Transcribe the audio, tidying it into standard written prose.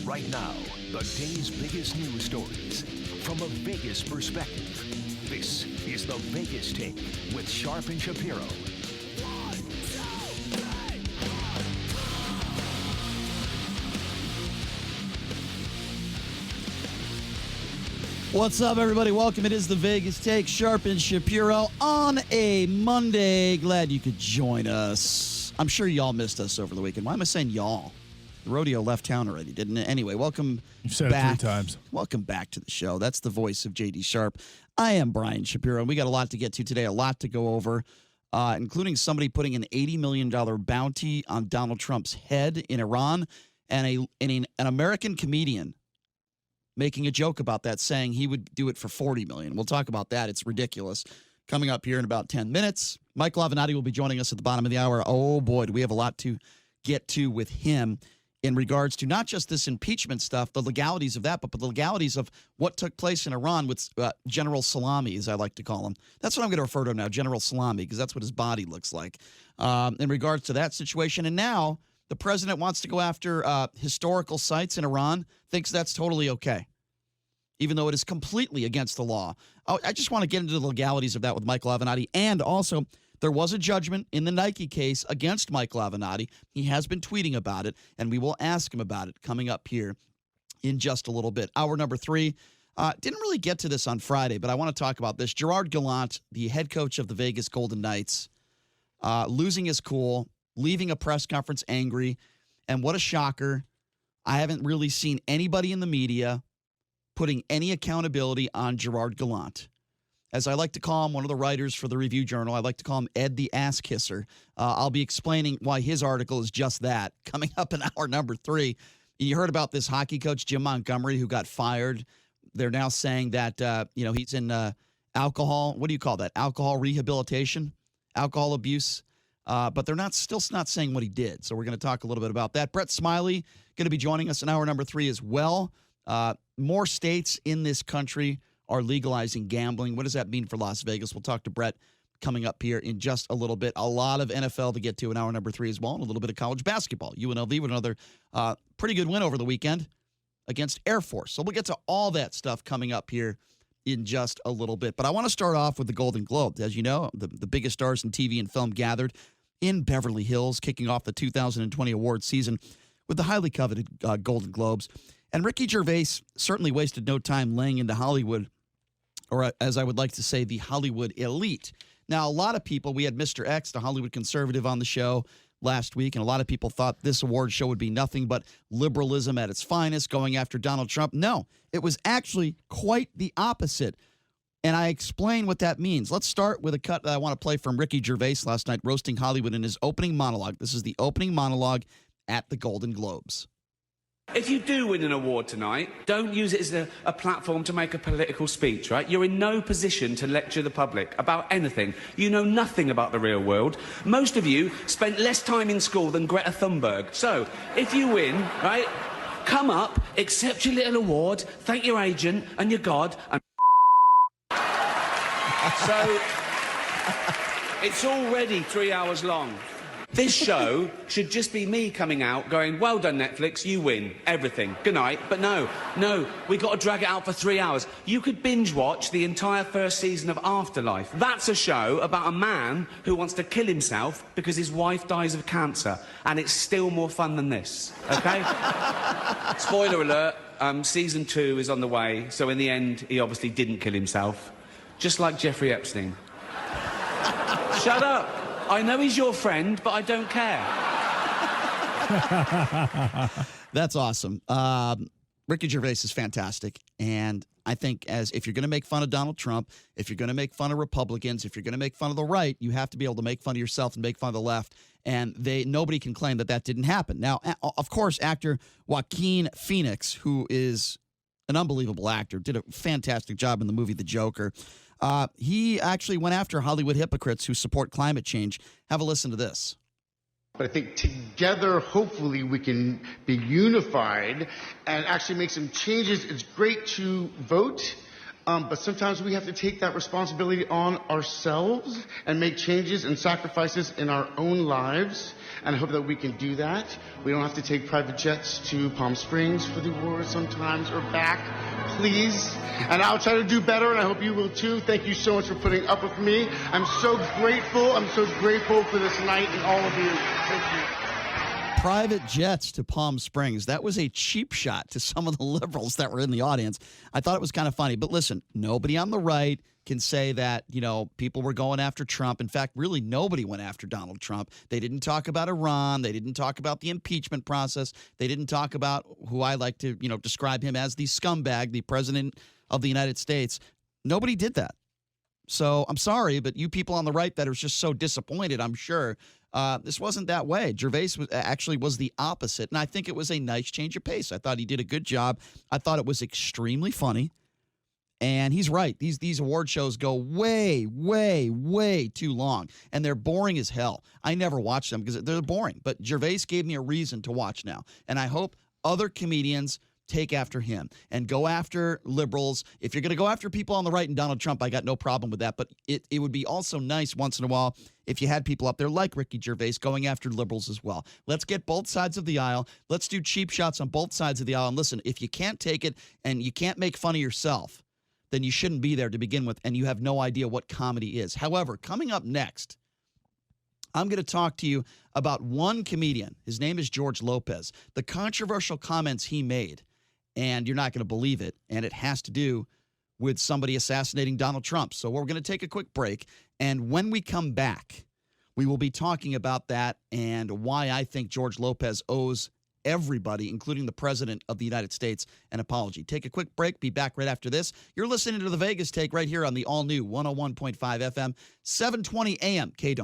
Right now, the day's biggest news stories from a Vegas perspective. This is the Vegas Take with Sharp and Shapiro. What's up, everybody? Welcome. It is the Vegas Take, Sharp and Shapiro on a Monday. Glad you could join us. I'm sure y'all missed us over the weekend. Why am I saying y'all? The rodeo left town already, didn't it? Anyway, welcome You've said back. it 3 times. Welcome back to the show. That's the voice of J.D. Sharp. I am Brian Shapiro, and we got a lot to get to today, a lot to go over, including somebody putting an $80 million bounty on Donald Trump's head in Iran, and an American comedian making a joke about that, saying he would do it for $40 million. We'll talk about that. It's ridiculous. Coming up here in about 10 minutes. Michael Avenatti will be joining us at the bottom of the hour. Oh, boy, do we have a lot to get to with him in regards to not just this impeachment stuff, the legalities of that, but the legalities of what took place in Iran with General Salami, as I like to call him. That's what I'm going to refer to him now, General Salami, because that's what his body looks like in regards to that situation. And now the president wants to go after historical sites in Iran, thinks that's totally okay, even though it is completely against the law. I just want to get into the legalities of that with Michael Avenatti. And also, there was a judgment in the Nike case against Michael Avenatti. He has been tweeting about it, and we will ask him about it coming up here in just a little bit. Hour number 3. Didn't really get to this on Friday, but I want to talk about this. Gerard Gallant, the head coach of the Vegas Golden Knights, losing his cool, leaving a press conference angry, and what a shocker. I haven't really seen anybody in the media putting any accountability on Gerard Gallant. As I like to call him, one of the writers for the Review Journal, I like to call him Ed the Ass Kisser. I'll be explaining why his article is just that coming up in hour number 3. You heard about this hockey coach, Jim Montgomery, who got fired. They're now saying that, he's in alcohol. What do you call that? Alcohol rehabilitation, alcohol abuse. But they're still not saying what he did. So we're going to talk a little bit about that. Brett Smiley going to be joining us in hour number 3 as well. More states in this country are legalizing gambling. What does that mean for Las Vegas? We'll talk to Brett coming up here in just a little bit. A lot of NFL to get to in hour number 3 as well, and a little bit of college basketball. UNLV with another pretty good win over the weekend against Air Force. So we'll get to all that stuff coming up here in just a little bit. But I want to start off with the Golden Globe. As you know, the biggest stars in TV and film gathered in Beverly Hills, kicking off the 2020 award season with the highly coveted Golden Globes. And Ricky Gervais certainly wasted no time laying into Hollywood, or as I would like to say, the Hollywood elite. Now, a lot of people, we had Mr. X, the Hollywood conservative, on the show last week, and a lot of people thought this award show would be nothing but liberalism at its finest, going after Donald Trump. No, it was actually quite the opposite, and I explain what that means. Let's start with a cut that I want to play from Ricky Gervais last night, roasting Hollywood in his opening monologue. This is the opening monologue at the Golden Globes. If you do win an award tonight, don't use it as a platform to make a political speech, right? You're in no position to lecture the public about anything. You know nothing about the real world. Most of you spent less time in school than Greta Thunberg. So, if you win, right, come up, accept your little award, thank your agent and your God, and so, it's already 3 hours long. This show should just be me coming out going, well done, Netflix, you win everything. Good night. But no, we got to drag it out for 3 hours. You could binge watch the entire first season of Afterlife. That's a show about a man who wants to kill himself because his wife dies of cancer. And it's still more fun than this, okay? Spoiler alert, season 2 is on the way. So in the end, he obviously didn't kill himself. Just like Jeffrey Epstein. Shut up. I know he's your friend, but I don't care. That's awesome. Ricky Gervais is fantastic. And I think if you're going to make fun of Donald Trump, if you're going to make fun of Republicans, if you're going to make fun of the right, you have to be able to make fun of yourself and make fun of the left. And nobody can claim that didn't happen. Now, of course, actor Joaquin Phoenix, who is an unbelievable actor, did a fantastic job in the movie The Joker. He actually went after Hollywood hypocrites who support climate change. Have a listen to this. But I think together, hopefully, we can be unified and actually make some changes. It's great to vote. But sometimes we have to take that responsibility on ourselves and make changes and sacrifices in our own lives. And I hope that we can do that. We don't have to take private jets to Palm Springs for the awards sometimes or back, please. And I'll try to do better, and I hope you will too. Thank you so much for putting up with me. I'm so grateful. I'm so grateful for this night and all of you. Thank you. Private jets to Palm Springs. That was a cheap shot to some of the liberals that were in the audience. I thought it was kind of funny. But listen, nobody on the right can say that, people were going after Trump. In fact, really nobody went after Donald Trump. They didn't talk about Iran. They didn't talk about the impeachment process. They didn't talk about who I like to, describe him as the scumbag, the president of the United States. Nobody did that. So I'm sorry, but you people on the right that are just so disappointed, I'm sure, this wasn't that way. Gervais was the opposite, and I think it was a nice change of pace. I thought he did a good job. I thought it was extremely funny, and he's right. These award shows go way, way, way too long, and they're boring as hell. I never watch them because they're boring, but Gervais gave me a reason to watch now, and I hope other comedians take after him and go after liberals. If you're going to go after people on the right and Donald Trump, I got no problem with that. But it would be also nice once in a while if you had people up there like Ricky Gervais going after liberals as well. Let's get both sides of the aisle. Let's do cheap shots on both sides of the aisle. And listen, if you can't take it and you can't make fun of yourself, then you shouldn't be there to begin with, and you have no idea what comedy is. However, coming up next, I'm going to talk to you about one comedian. His name is George Lopez. The controversial comments he made, and you're not going to believe it, and it has to do with somebody assassinating Donald Trump. So we're going to take a quick break, and when we come back, we will be talking about that and why I think George Lopez owes everybody, including the President of the United States, an apology. Take a quick break. Be back right after this. You're listening to The Vegas Take right here on the all-new 101.5 FM, 720 AM, KDAWN.